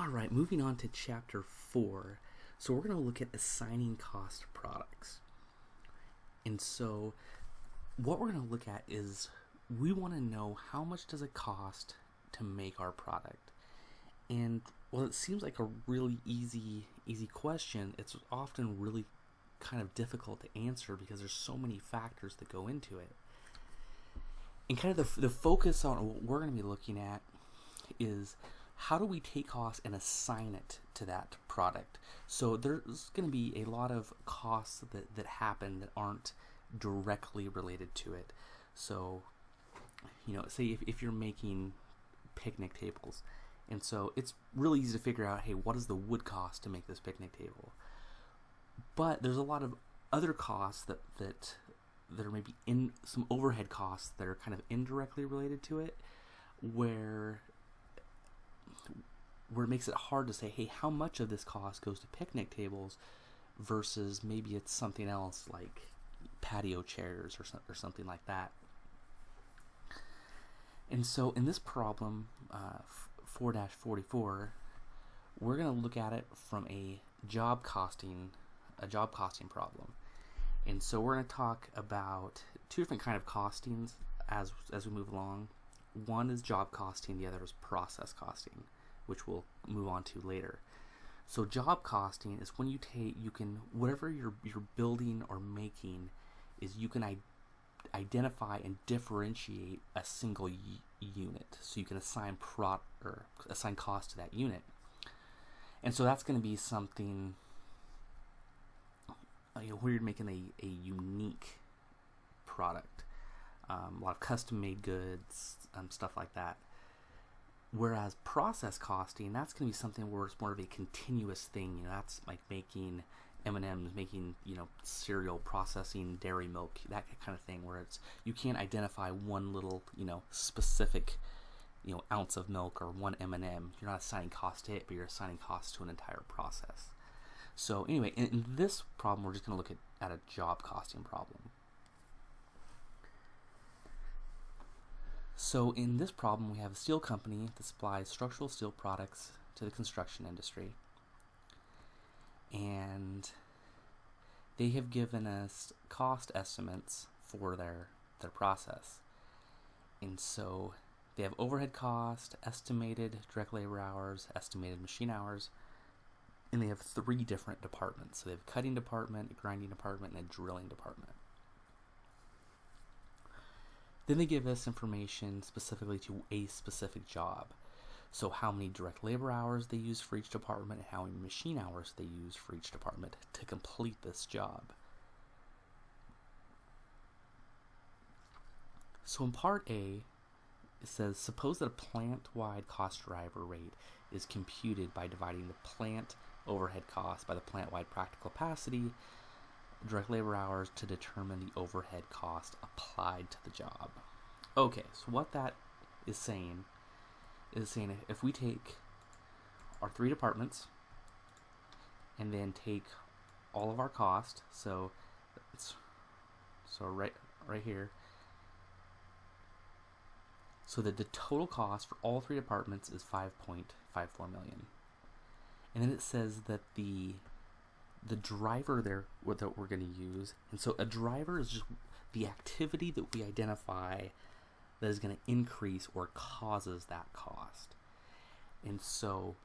Alright, moving on to chapter 4. So we're going to look at assigning cost to products. And so what we're going to look at is we want to know how much does it cost to make our product. And while it seems like a really easy question, it's often really kind of difficult to answer because there's so many factors that go into it. And kind of the focus on what we're going to be looking at is how do we take costs and assign it to that product. So there's going to be a lot of costs that happen that aren't directly related to it. So, say if you're making picnic tables, and so it's really easy to figure out, hey, what is the wood cost to make this picnic table? But there's a lot of other costs that are maybe in some overhead costs that are kind of indirectly related to it, where it makes it hard to say, hey, how much of this cost goes to picnic tables versus maybe it's something else like patio chairs or something like that. And so in this problem, 4-44, we're going to look at it from a job costing problem. And so we're going to talk about two different kind of costings as we move along. One is job costing, the other is process costing, which we'll move on to later. So job costing is when you can whatever you're building or making is you can identify and differentiate a single unit, so you can assign assign cost to that unit. And so that's going to be something where you're making a unique product, a lot of custom-made goods, stuff like that. Whereas process costing, that's going to be something where it's more of a continuous thing. That's like making M&Ms, making cereal, processing dairy milk, that kind of thing, where you can't identify one little specific ounce of milk or one M&M. You're not assigning cost to it, but you're assigning cost to an entire process. So anyway, in this problem, we're just going to look at a job costing problem. So in this problem, we have a steel company that supplies structural steel products to the construction industry. And they have given us cost estimates for their process. And so they have overhead cost, estimated direct labor hours, estimated machine hours, and they have 3 different departments. So they have a cutting department, a grinding department, and a drilling department. Then they give us information specifically to a specific job. So how many direct labor hours they use for each department, and how many machine hours they use for each department to complete this job. So in part A, it says, suppose that a plant-wide cost driver rate is computed by dividing the plant overhead cost by the plant-wide practical capacity, direct labor hours, to determine the overhead cost applied to the job. Okay, so what that is saying if we take our 3 departments and then take all of our cost, so right here, so that the total cost for all 3 departments is $5.54 million. And then it says that the driver there that we're going to use, and so a driver is just the activity that we identify that is going to increase or causes that cost. And so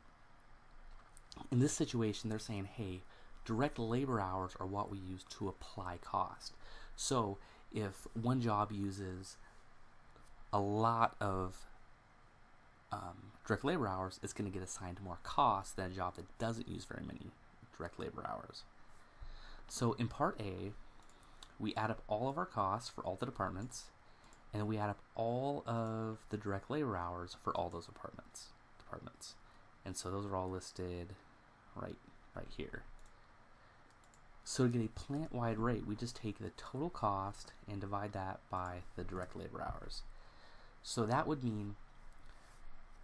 in this situation, they're saying, hey, direct labor hours are what we use to apply cost. So if one job uses a lot of direct labor hours, it's going to get assigned more cost than a job that doesn't use very many direct labor hours. So in part A, we add up all of our costs for all the departments, and then we add up all of the direct labor hours for all those departments. And so those are all listed right here. So to get a plant-wide rate, we just take the total cost and divide that by the direct labor hours. So that would mean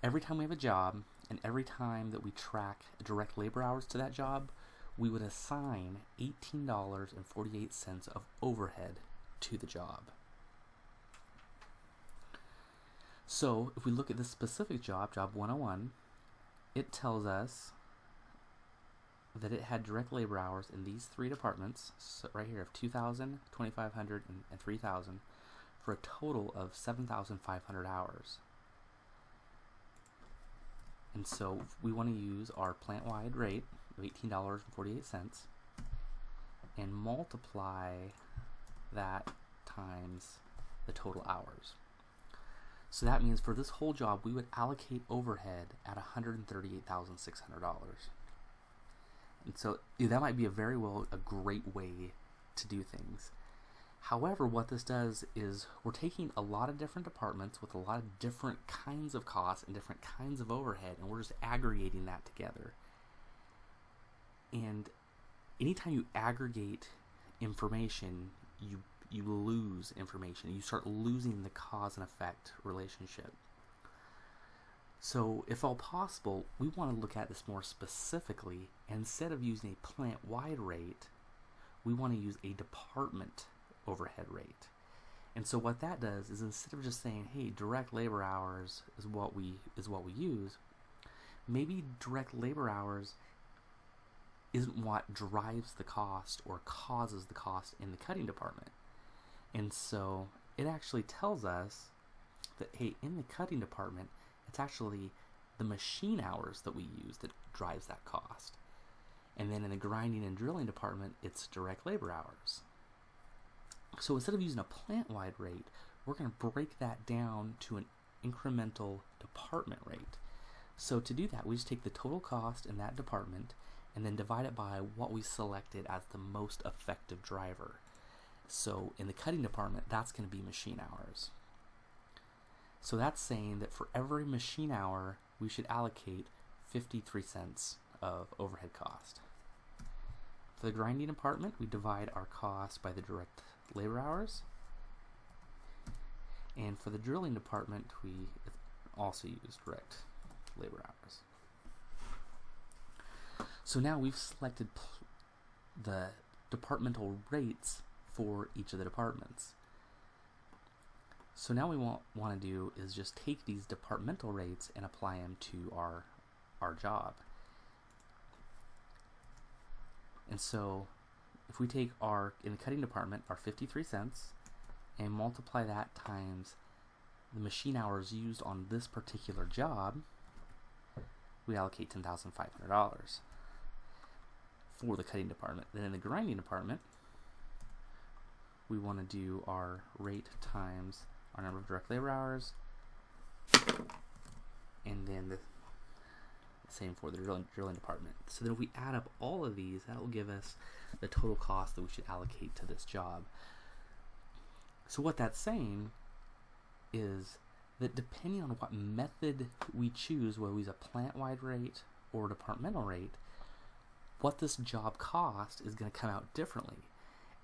every time we have a job, and every time that we track direct labor hours to that job, we would assign $18.48 of overhead to the job. So if we look at this specific job, job 101, it tells us that it had direct labor hours in these three departments, so right here, of 2,000, 2,500, and 3,000, for a total of 7,500 hours. And so we want to use our plant-wide rate of $18.48 and multiply that times the total hours. So that means for this whole job, we would allocate overhead at $138,600. And so that might be a great way to do things. However, what this does is we're taking a lot of different departments with a lot of different kinds of costs and different kinds of overhead, and we're just aggregating that together. And anytime you aggregate information, you lose information. You start losing the cause and effect relationship. So if all possible, we want to look at this more specifically. Instead of using a plant-wide rate, we want to use a department overhead rate. And so what that does is, instead of just saying, hey, direct labor hours is what we use, maybe direct labor hours isn't what drives the cost or causes the cost in the cutting department. And so it actually tells us that, hey, in the cutting department, it's actually the machine hours that we use that drives that cost. And then in the grinding and drilling department, it's direct labor hours. So instead of using a plant-wide rate, we're going to break that down to an incremental department rate. So to do that, we just take the total cost in that department and then divide it by what we selected as the most effective driver. So in the cutting department, that's going to be machine hours. So that's saying that for every machine hour, we should allocate 53 cents of overhead cost. For the grinding department, we divide our cost by the direct labor hours. And for the drilling department, we also use direct labor hours. So now we've selected the departmental rates for each of the departments. So now what we want to do is just take these departmental rates and apply them to our job. And so if we take in the cutting department, our 53 cents and multiply that times the machine hours used on this particular job, we allocate $10,500 for the cutting department. Then in the grinding department, we want to do our rate times our number of direct labor hours, and then the same for the drilling department. So then if we add up all of these, that will give us the total cost that we should allocate to this job. So what that's saying is that depending on what method we choose, whether we use a plant-wide rate or a departmental rate, what this job cost is going to come out differently.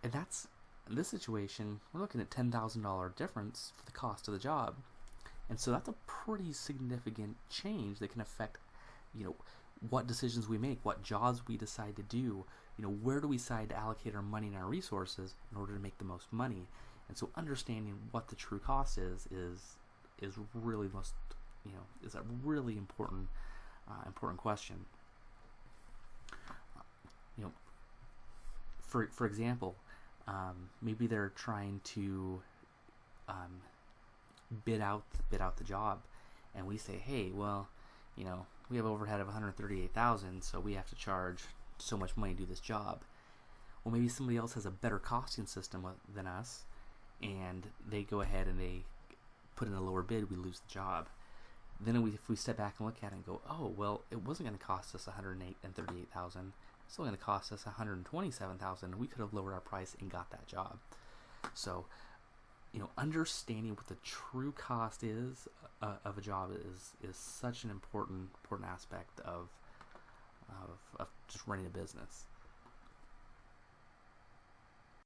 And that's, in this situation, we're looking at $10,000 difference for the cost of the job. And so that's a pretty significant change that can affect, what decisions we make, what jobs we decide to do, where do we decide to allocate our money and our resources in order to make the most money. And so understanding what the true cost is really is a really important question. For example, maybe they're trying to bid out the job, and we say, hey, well, we have overhead of $138,000, so we have to charge so much money to do this job. Well, maybe somebody else has a better costing system than us, and they go ahead and they put in a lower bid. We lose the job. Then if we step back and look at it and go, oh, well, it wasn't going to cost us $138,000. It's still going to cost us $127,000. We could have lowered our price and got that job. So, understanding what the true cost is of a job is such an important aspect of just running a business.